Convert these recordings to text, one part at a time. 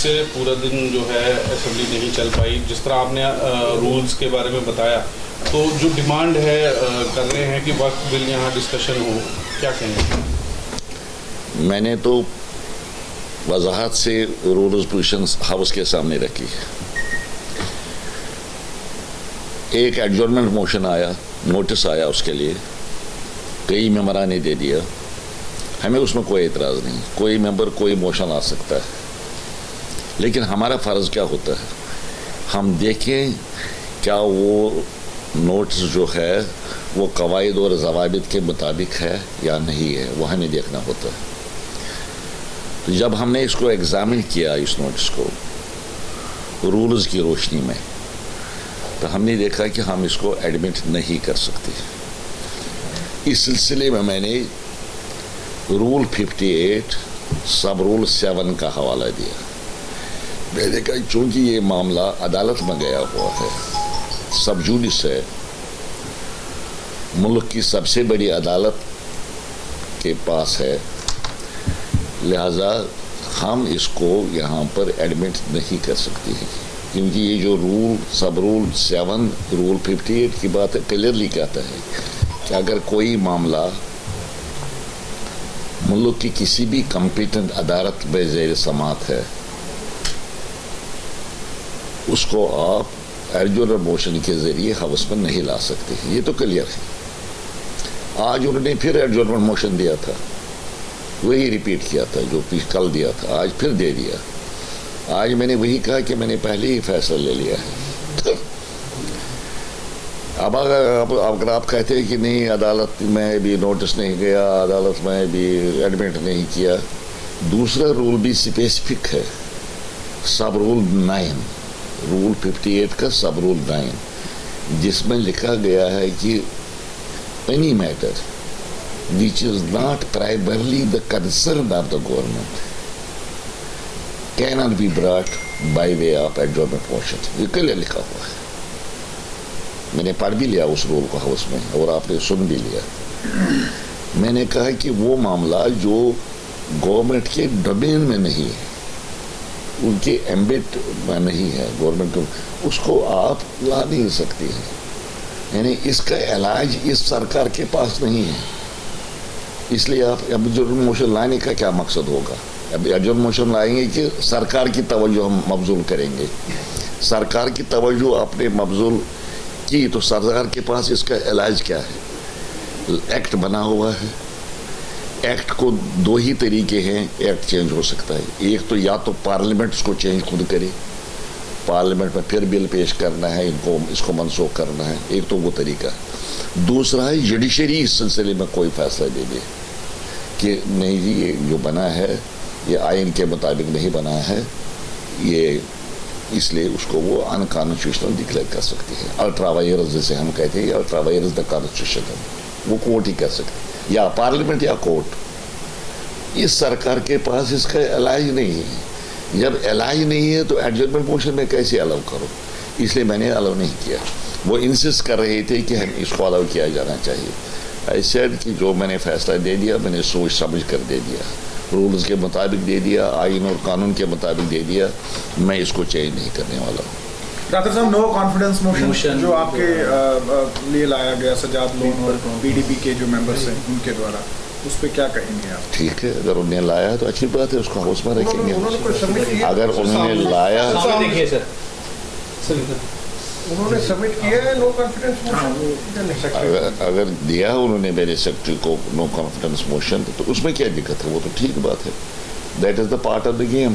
سے پورا دن جو ہے اسمبلی نہیں چل پائی. جس طرح آپ نے رولز کے بارے میں بتایا, تو جو ڈیمانڈ ہے کر رہے ہیں کہ وقت بل یہاں ڈسکشن ہو, کیا کہیں گے؟ میں نے تو وضاحت سے رولز پوزیشنز ہاؤس کے سامنے رکھی. ایک ایڈجورنمنٹ موشن آیا, نوٹس آیا اس کے لیے, کئی ممبران نے دے دیا. ہمیں اس میں کوئی اعتراض نہیں, کوئی ممبر کوئی موشن آ سکتا ہے, لیکن ہمارا فرض کیا ہوتا ہے, ہم دیکھیں کیا وہ نوٹس جو ہے وہ قواعد اور ضوابط کے مطابق ہے یا نہیں ہے, وہ ہمیں دیکھنا ہوتا ہے. تو جب ہم نے اس کو ایگزامن کیا, اس نوٹس کو رولز کی روشنی میں, تو ہم نے دیکھا کہ ہم اس کو ایڈمٹ نہیں کر سکتے. اس سلسلے میں نے رول 58 سب رول 7 کا حوالہ دیا. میں نے کہا چونکہ یہ معاملہ عدالت میں گیا ہوا ہے, سب جوڈس ہے, ملک کی سب سے بڑی عدالت کے پاس ہے, لہذا ہم اس کو یہاں پر ایڈمٹ نہیں کر سکتے ہیں, کیونکہ یہ جو رول سب رول 7 رول 58 کی بات ہے, کلیئرلی کہتا ہے کہ اگر کوئی معاملہ ملک کی کسی بھی کمپیٹنٹ عدالت میں زیر سماعت ہے, اس کو آپ ایڈجورنمنٹ موشن کے ذریعے ہاؤس میں نہیں لا سکتے. یہ تو کلیئر ہے. آج انہوں نے پھر ایڈجورنمنٹ موشن دیا تھا, وہی ریپیٹ کیا تھا جو کل دیا تھا, آج پھر دے دیا. آج میں نے وہی کہا کہ میں نے پہلے ہی فیصلہ لے لیا ہے. اب اگر آپ کہتے ہیں کہ نہیں عدالت میں بھی نوٹس نہیں گیا, عدالت میں بھی ایڈمٹ نہیں کیا, دوسرا رول بھی اسپیسیفک ہے, سب رول 9 رول 58 کا سب رول 9, جس میں لکھا گیا ہے کہ any matter which is not primarily the concern of the government cannot be brought by way of adjournment motion. یہ کلیئر لکھا ہوا ہے. میں نے پڑھ بھی لیا اس رول کو ہاؤس میں, اور آپ نے سن بھی لیا. میں نے کہا کہ وہ معاملہ جو گورنمنٹ کے ڈومین میں نہیں ہے, ان کے ایمبٹ میں نہیں ہے گورنمنٹ, اس کو آپ لا نہیں سکتے ہیں. یعنی اس کا علاج اس سرکار کے پاس نہیں ہے. اس لیے آپ ایڈجورنمنٹ موشن لانے کا کیا مقصد ہوگا؟ اب ایڈجورنمنٹ موشن لائیں گے کہ سرکار کی توجہ ہم مبذول کریں گے. سرکار کی توجہ آپ نے مبذول کی تو سرکار کے پاس اس کا علاج کیا ہے؟ ایکٹ بنا ہوا ہے. ایکٹ کو 2 ہی طریقے ہیں ایکٹ چینج ہو سکتا ہے. ایک تو یا تو پارلیمنٹ اس کو چینج خود کرے, پارلیمنٹ میں پھر بل پیش کرنا ہے, اس کو منسوخ کرنا ہے, ایک تو وہ طریقہ. دوسرا ہے جوڈیشری اس سلسلے میں کوئی فیصلہ دے دے کہ نہیں جی یہ جو بنا ہے یہ آئین کے مطابق نہیں بنا ہے, یہ اس لیے اس کو وہ ان کانسٹیٹیوشنل ڈکلیئر کر سکتی ہے. الٹرا وائرس جسے ہم کہتے ہیں, الٹرا وائرس دا کانسٹیٹیوشن ہے, وہ کورٹ ہی کر سکتی, یا پارلیمنٹ یا کورٹ. اس سرکار کے پاس اس کا علاج نہیں ہے. جب علاج نہیں ہے تو ایڈجورنمنٹ موشن میں کیسے الاؤ کرو؟ اس لیے میں نے الاؤ نہیں کیا. وہ انسسٹ کر رہے تھے کہ ہم اس کو الاؤ کیا جانا چاہیے. آئی سیڈ کہ جو میں نے فیصلہ دے دیا میں نے سوچ سمجھ کر دے دیا, رولز کے مطابق دے دیا, آئین اور قانون کے مطابق دے دیا, میں اس کو چینج نہیں کرنے والا ہوں. ڈاکٹر صاحب, نو کانفیڈنس موشن جو آپ کے لیے لایا گیا سجاد لون اور پی ڈی پی کے جو ممبرس ہیں ان کے دوارا, اس پہ کیا کہیں گے آپ؟ ٹھیک ہے, اگر انہوں نے لایا تو اچھی بات ہے, اس کو ہاؤس میں رکھیں گے. اگر انہوں نے لایا, انہوں نے سبمٹ کیا ہے نو کانفیڈنس موشن, اگر دیا انہوں نے میرے سیکرٹری کو نو کانفیڈنس موشن, تو اس میں کیا دقت ہے؟ وہ تو ٹھیک بات ہے. That is the part of the game.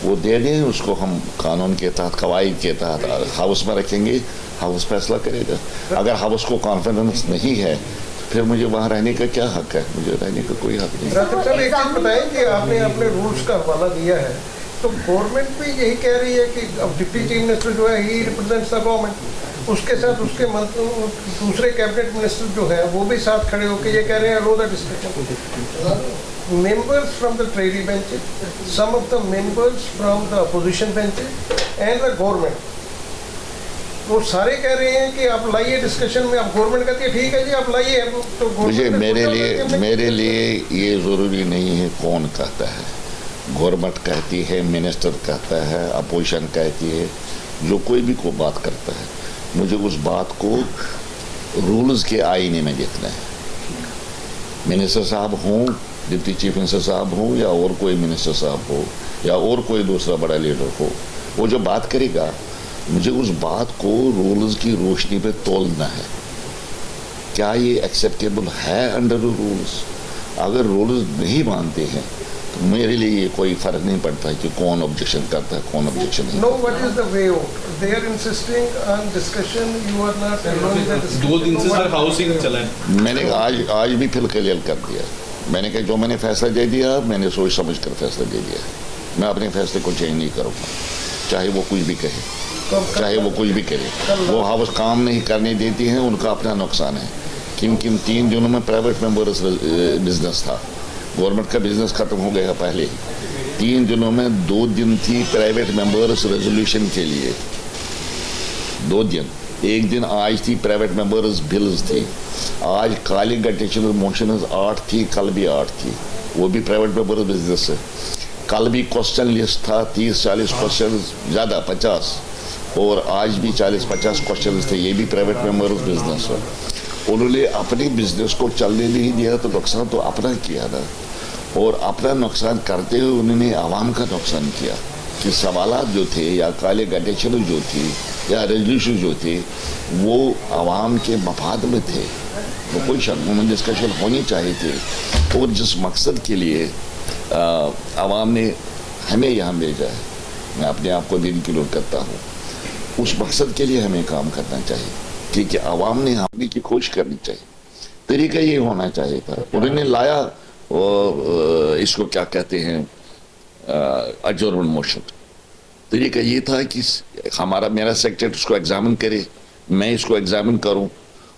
وہ دے دیں, اس کو ہم قانون کے تحت قواعد کے تحت ہاؤس میں رکھیں گے, ہاؤس فیصلہ کرے گا. اگر ہاؤس کو کانفیڈنس نہیں ہے پھر مجھے وہاں رہنے کا کیا حق ہے؟ مجھے رہنے کا کوئی حق نہیں. ڈاکٹر صاحب ایک چیز بتائیں کہ آپ نے اپنے رولز کا حوالہ دیا ہے, تو گورنمنٹ بھی یہی کہہ رہی ہے کہ اب ڈپٹی چیف منسٹر جو ہے ہی ریپرزینٹس دا گورنمنٹ, اس کے ساتھ اس کے دوسرے کیبنٹ منسٹر جو ہیں وہ بھی ساتھ کھڑے ہو کے یہ کہہ رہے ہیں رو دا discussion. Members from the Treasury benches, some of the members from the opposition benches and the government, وہ سارے کہہ رہے ہیں کہ آپ لائیے ڈسکشن میں. اب گورنمنٹ کہتی ہے ٹھیک ہے جی آپ لائیے. مجھے میرے لیے یہ ضروری نہیں ہے کون کہتا ہے, गवर्नमेंट कहती है, मिनिस्टर कहता है, अपोजिशन कहती है, जो कोई भी को बात करता है, मुझे उस बात को रूल्स के आईने में देखना है। मिनिस्टर साहब हों, डिप्टी चीफ मिनिस्टर साहब हों, या और कोई मिनिस्टर साहब हो, या और कोई दूसरा बड़ा लीडर हो, वो जो बात करेगा मुझे उस बात को रूल्स की रोशनी पे तोलना है। क्या ये एक्सेप्टेबल है अंडर रूल्स? अगर रूल्स नहीं मानते हैं तो मेरे लिए ये कोई फर्क नहीं पड़ता कि कौन ऑब्जेक्शन करता है, कौन ऑब्जेक्शन नहीं No, करता। what is the way out? They are insisting on discussion. You are not alone in the discussion. 2 दिन से So सर what- हाउसिंग चला है। मैंने आज भी फिर क्लियर कर दिया। मैंने कहा जो मैंने फैसला दे दिया, मैंने सोच समझ कर फैसला दे दिया। मैं अपने फैसले को चेंज नहीं करूँगा, चाहे वो कुछ भी कहे, चाहे वो कुछ भी करे। वो हाउस काम नहीं करने देती हैं, उनका अपना नुकसान है। क्योंकि 3 दिनों में प्राइवेट मेंबर्स बिजनेस था, गवर्नमेंट का बिजनेस खत्म हो गया पहले ही। 3 दिनों में 2 दिन थी प्राइवेट मेंबर्स रेजोल्यूशन के लिए, 2 दिन। एक दिन आज थी प्राइवेट मेंबर्स बिल्स थी। आज काली गटेशन मोशंस 8 थी, कल भी 8 थी, वो भी प्राइवेट मेंबर्स बिजनेस है। कल भी क्वेश्चन लिस्ट था 30-40 क्वेश्चन, ज़्यादा 50, और आज भी 40-50 क्वेश्चन थे, ये भी प्राइवेट मेंबर्स बिजनेस है। उन्होंने अपने बिजनेस को चलने नहीं दिया तो नुकसान तो अपना किया ना, और अपना नुकसान करते हुए उन्होंने आवाम का नुकसान किया कि सवालात जो थे या काले गटेशन जो थी या रेजोल्यूशन जो थे वो आवाम के मफाद में थे, वो कोई शक उनमें डिस्कशन होनी चाहिए थे। और जिस मकसद के लिए आवाम ने हमें यहाँ भेजा है, मैं अपने आप को भी इंक्लूड करता हूँ, उस मकसद के लिए हमें काम करना चाहिए, क्योंकि आवाम ने आने की कोशिश करनी चाहिए। तरीका ये होना चाहिए था। उन्होंने लाया इसको क्या कहते हैं, अजोर्मेंट मोशन। तरीका ये था कि मेरा सेक्रेटरी उसको एग्जामिन करे, मैं इसको एग्जामिन करूं,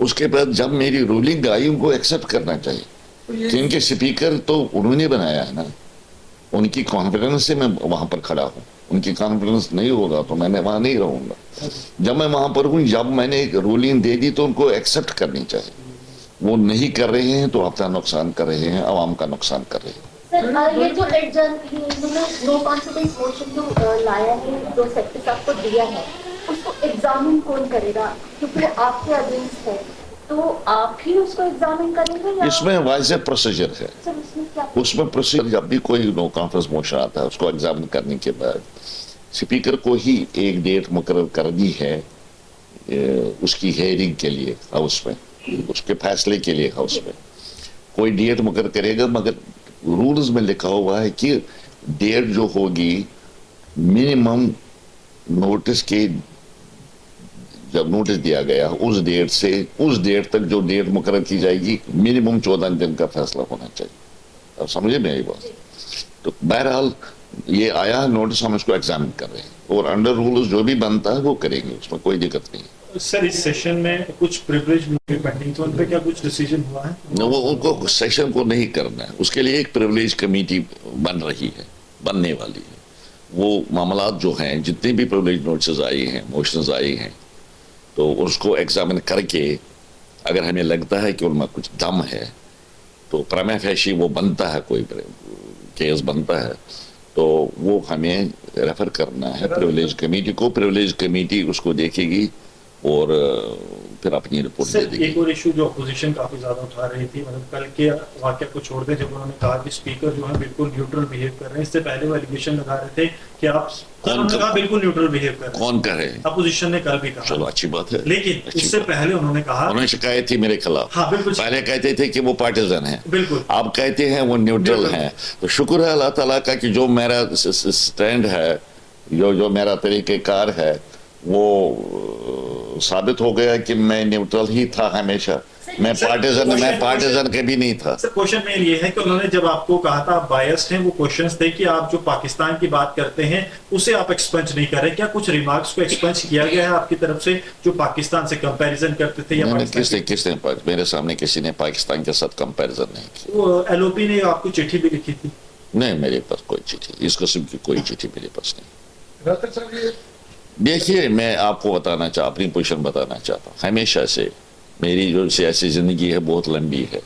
उसके बाद जब मेरी रूलिंग आई उनको एक्सेप्ट करना चाहिए, क्योंकि स्पीकर तो उन्होंने बनाया है ना, उनकी कॉन्फिडेंस से मैं वहां पर खड़ा हूँ। उनकी कॉन्फिडेंस नहीं होगा तो मैं वहां नहीं रहूंगा। जब मैं वहां पर हूँ, जब मैंने एक रूलिंग दे दी तो उनको एक्सेप्ट करनी चाहिए। वो नहीं कर रहे हैं तो अपना नुकसान कर रहे हैं, आवाम का नुकसान कर रहे हैं। सर ये जो इन्होंने नो कॉन्फिडेंस मोशन जो लाया है, जो सेक्रेटरी साहब को दिया है, उसको एग्जामिन कौन करेगा? क्योंकि वो आपके अगेंस्ट है, तो आप ही उसको एग्जामिन करेंगे या? इसमें वाइज प्रोसीजर है। सर उसमें क्या? उसमें प्रोसीजर, जब भी कोई नो कॉन्फ्रेंस मोशन आता है उसको एग्जामिन करने के बाद स्पीकर को ही एक डेट मुकर्रर करनी है उसकी हेयरिंग के लिए हाउस में, उसके फैसले के लिए हाउस में कोई डेट मुकर्रर करेगा। मगर रूल्स में लिखा हुआ है कि डेट जो होगी मिनिमम नोटिस के, जब नोटिस दिया गया उस डेट से उस डेट तक जो डेट मुकर्रर की जाएगी, मिनिमम 14 दिन का फैसला होना चाहिए। अब समझे मेरी बात? तो बहरहाल ये आया नोटिस, हम इसको एग्जामिन कर रहे हैं और अंडर रूल्स जो भी बनता है वो करेंगे, उसमें कोई दिक्कत नहीं है। सर इस सेशन में कुछ प्रिविलेज पेंडिंग, तो उन पे क्या कुछ डिसीजन हुआ है? वो उनको सेशन को नहीं करना है, उसके लिए एक प्रिविलेज कमेटी बन रही है, बनने वाली है। वो मामलात जो हैं, जितने भी प्रिविलेज नोटिस आई हैं, मोशंस आई हैं, तो उसको एग्जामिन करके अगर हमें लगता है कि उनमें कुछ दम है तो प्रमा फेशी वो बनता है, कोई केस बनता है तो वो हमें रेफर करना है प्रिविलेज कमेटी को। प्रिविलेज कमेटी उसको देखेगी और फिर अपनी रिपोर्ट दे सर देगी। एक और इशू जो अपोजिशन काफी ज्यादा उठा रही थी, मतलब कल के वाकया को छोड़ दें, जब उन्होंने कहा कि स्पीकर जो है बिल्कुल न्यूट्रल बिहेव कर रहे हैं। इससे पहले वो एलिगेशन लगा रहे थे कि आप उन्होंने कहा बिल्कुल न्यूट्रल बिहेव कर रहे हैं, कौन कह रहे हैं? अपोजिशन ने कल भी कहा। चलो अच्छी बात है, लेकिन अच्छी उससे बात। पहले उन्होंने कहा, उन्होंने शिकायत थी मेरे खिलाफ। हाँ बिल्कुल, पहले कहते थे कि वो पार्टिजन है, बिल्कुल आप कहते हैं वो न्यूट्रल न्यूट्रल। हैं। तो शुक्र है अल्लाह ताला का कि जो मेरा स्टैंड है, जो मेरा तरीक़ेकार है, वो साबित हो गया कि मैं न्यूट्रल ही था हमेशा। मैं पार्टिजन कभी नहीं था। सर क्वेश्चन में ये है कि उन्होंने जब आपको कहा था आप बायस्ड हैं, वो क्वेश्चंस थे कि आप जो पाकिस्तान की बात करते हैं उसे आप एक्सपेंज नहीं कर रहे। क्या कुछ रिमार्क्स को एक्सपेंज किया गया है आपकी तरफ से जो पाकिस्तान से कंपैरिजन करते थे? या किसने मेरे सामने किसी ने पाकिस्तान के साथ कंपैरिजन नहीं किया। वो एलओपी ने आपको चिट्ठी भी लिखी थी? नहीं, मेरे पास कोई चिट्ठी, इस किस्म की कोई चिट्ठी मेरे पास नहीं। रास्ते साहब ये देखिए, मैं आपको अपनी पोजीशन बताना चाहता हूँ। हमेशा से मेरी जो सियासी ज़िंदगी है बहुत लंबी है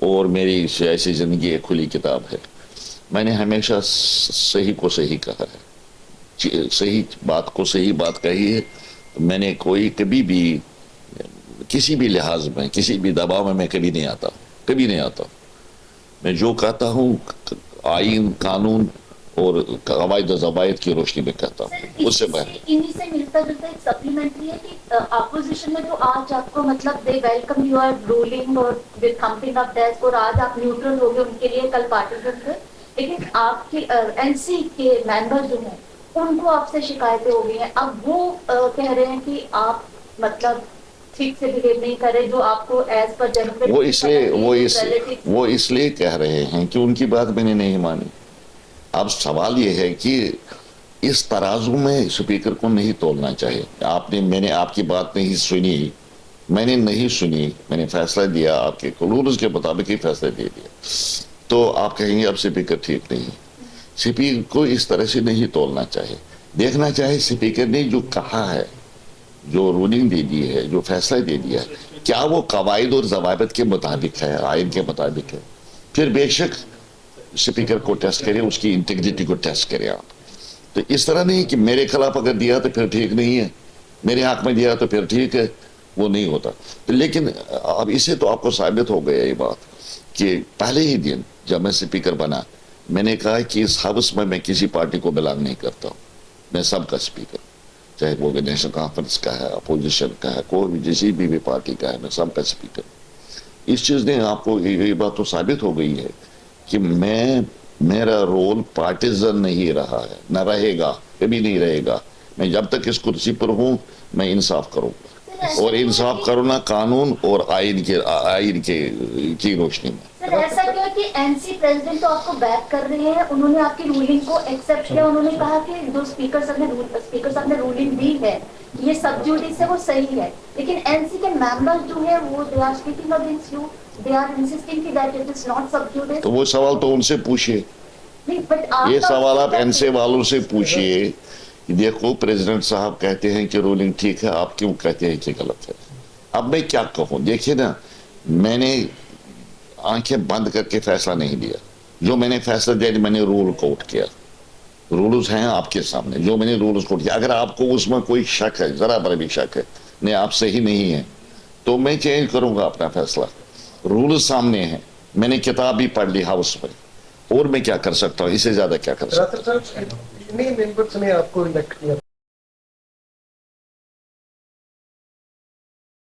और मेरी सियासी ज़िंदगी एक खुली किताब है। मैंने हमेशा सही को सही कहा है, सही बात को सही बात कही है। मैंने कोई कभी भी किसी भी लिहाज में किसी भी दबाव में मैं कभी नहीं आता, कभी नहीं आता। मैं जो कहता हूँ आइन कानून और कवायद ज़वायद की रोशनी में कहता हूँ, उससे मैं इन्हीं से मिलता जुलता एक सप्लीमेंट्री है कि अपोजिशन में तो आज आपको मतलब दे वेलकम यू आर रूलिंग और विद थम्पिंग ऑफ डेस्क, और आज आप न्यूट्रल हो गए उनके लिए, कल पार्टीजन थे, लेकिन आपके एनसी के मेंबर जो हैं उनको आपसे शिकायतें हो गई हैं। अब वो कह रहे हैं कि आप मतलब ठीक से बिहेव नहीं कर रहे, जो आपको एज पर जनरल वो इसलिए कह रहे हैं कि उनकी बात मैंने नहीं मानी। अब सवाल ये है कि इस तराजू में स्पीकर को नहीं तोलना चाहिए। मैंने आपकी बात नहीं सुनी, मैंने नहीं सुनी, मैंने फैसला दिया, आपके रूल्स के मुताबिक ही फैसला दे दिया, तो आप कहेंगे अब स्पीकर ठीक नहीं। स्पीकर को इस तरह से नहीं तोलना चाहिए, देखना चाहिए स्पीकर ने जो कहा है, जो रूलिंग दे दी है, जो फैसला दे दिया है, क्या वो कवायद और ज़वाबित के मुताबिक है, आइन के मुताबिक है। फिर बेशक स्पीकर को टेस्ट करें, उसकी इंटीग्रिटी को टेस्ट करें आप। तो इस तरह नहीं कि मेरे खिलाफ अगर दिया तो फिर ठीक नहीं है, मेरे हक में दिया तो फिर ठीक है, वो नहीं होता। तो लेकिन अब इससे तो आपको साबित हो गया ये बात कि पहले ही दिन जब मैं स्पीकर बना, मैंने कहा कि इस हाउस में मैं किसी पार्टी को बिलोंग नहीं करता हूँ, मैं सबका स्पीकर, चाहे वो नेशनल कॉन्फ्रेंस का है, अपोजिशन का है, कोई भी जिसी भी पार्टी का है, मैं सबका स्पीकर। इस चीज़ ने आपको ये बात तो साबित हो गई है कि मेरा रोल पार्टिजन नहीं रहा है, न रहेगा, कभी नहीं रहेगा। मैं जब तक इस कुर्सी पर हूँ मैं इंसाफ करूँगा, और इंसाफ करूँगा कानून और आइन की रोशनी में। सर ऐसा क्यों कि एनसी प्रेसिडेंट तो आपको बैक कर रहे हैं, उन्होंने आपकी रूलिंग को एक्सेप्ट किया, उन्होंने कहा कि जो स्पीकर साहब ने रूलिंग दी है ये सब जुडिस है वो सही है, लेकिन एनसी के मेंबर्स जो है वो they are speaking against you, they are insisting कि that it is not sub judice. तो वो सवाल तो उनसे पूछिए, ये सवाल आप एनसी वालों से पूछिए कि देखो प्रेसिडेंट साहब कहते हैं कि रूलिंग ठीक है, आप क्यों कहते हैं कि गलत है। अब मैं क्या कहूँ, देखिए ना, मैंने आंखें बंद करके फैसला नहीं लिया। जो मैंने फैसला दिया मैंने रूल कोट किया, रूल्स हैं आपके सामने, जो मैंने रूल्स कोट किया। अगर आपको उसमें कोई शक है, जरा पर भी शक है, नहीं आप सही नहीं है, तो मैं चेंज करूंगा अपना फैसला। रूल्स सामने हैं, मैंने किताब भी पढ़ ली हाउस में, और मैं क्या कर सकता हूँ, इससे ज्यादा क्या कर सकता हूँ। रात्र साहब, इन्हीं मेंबर्स ने आपको इलेक्ट किया।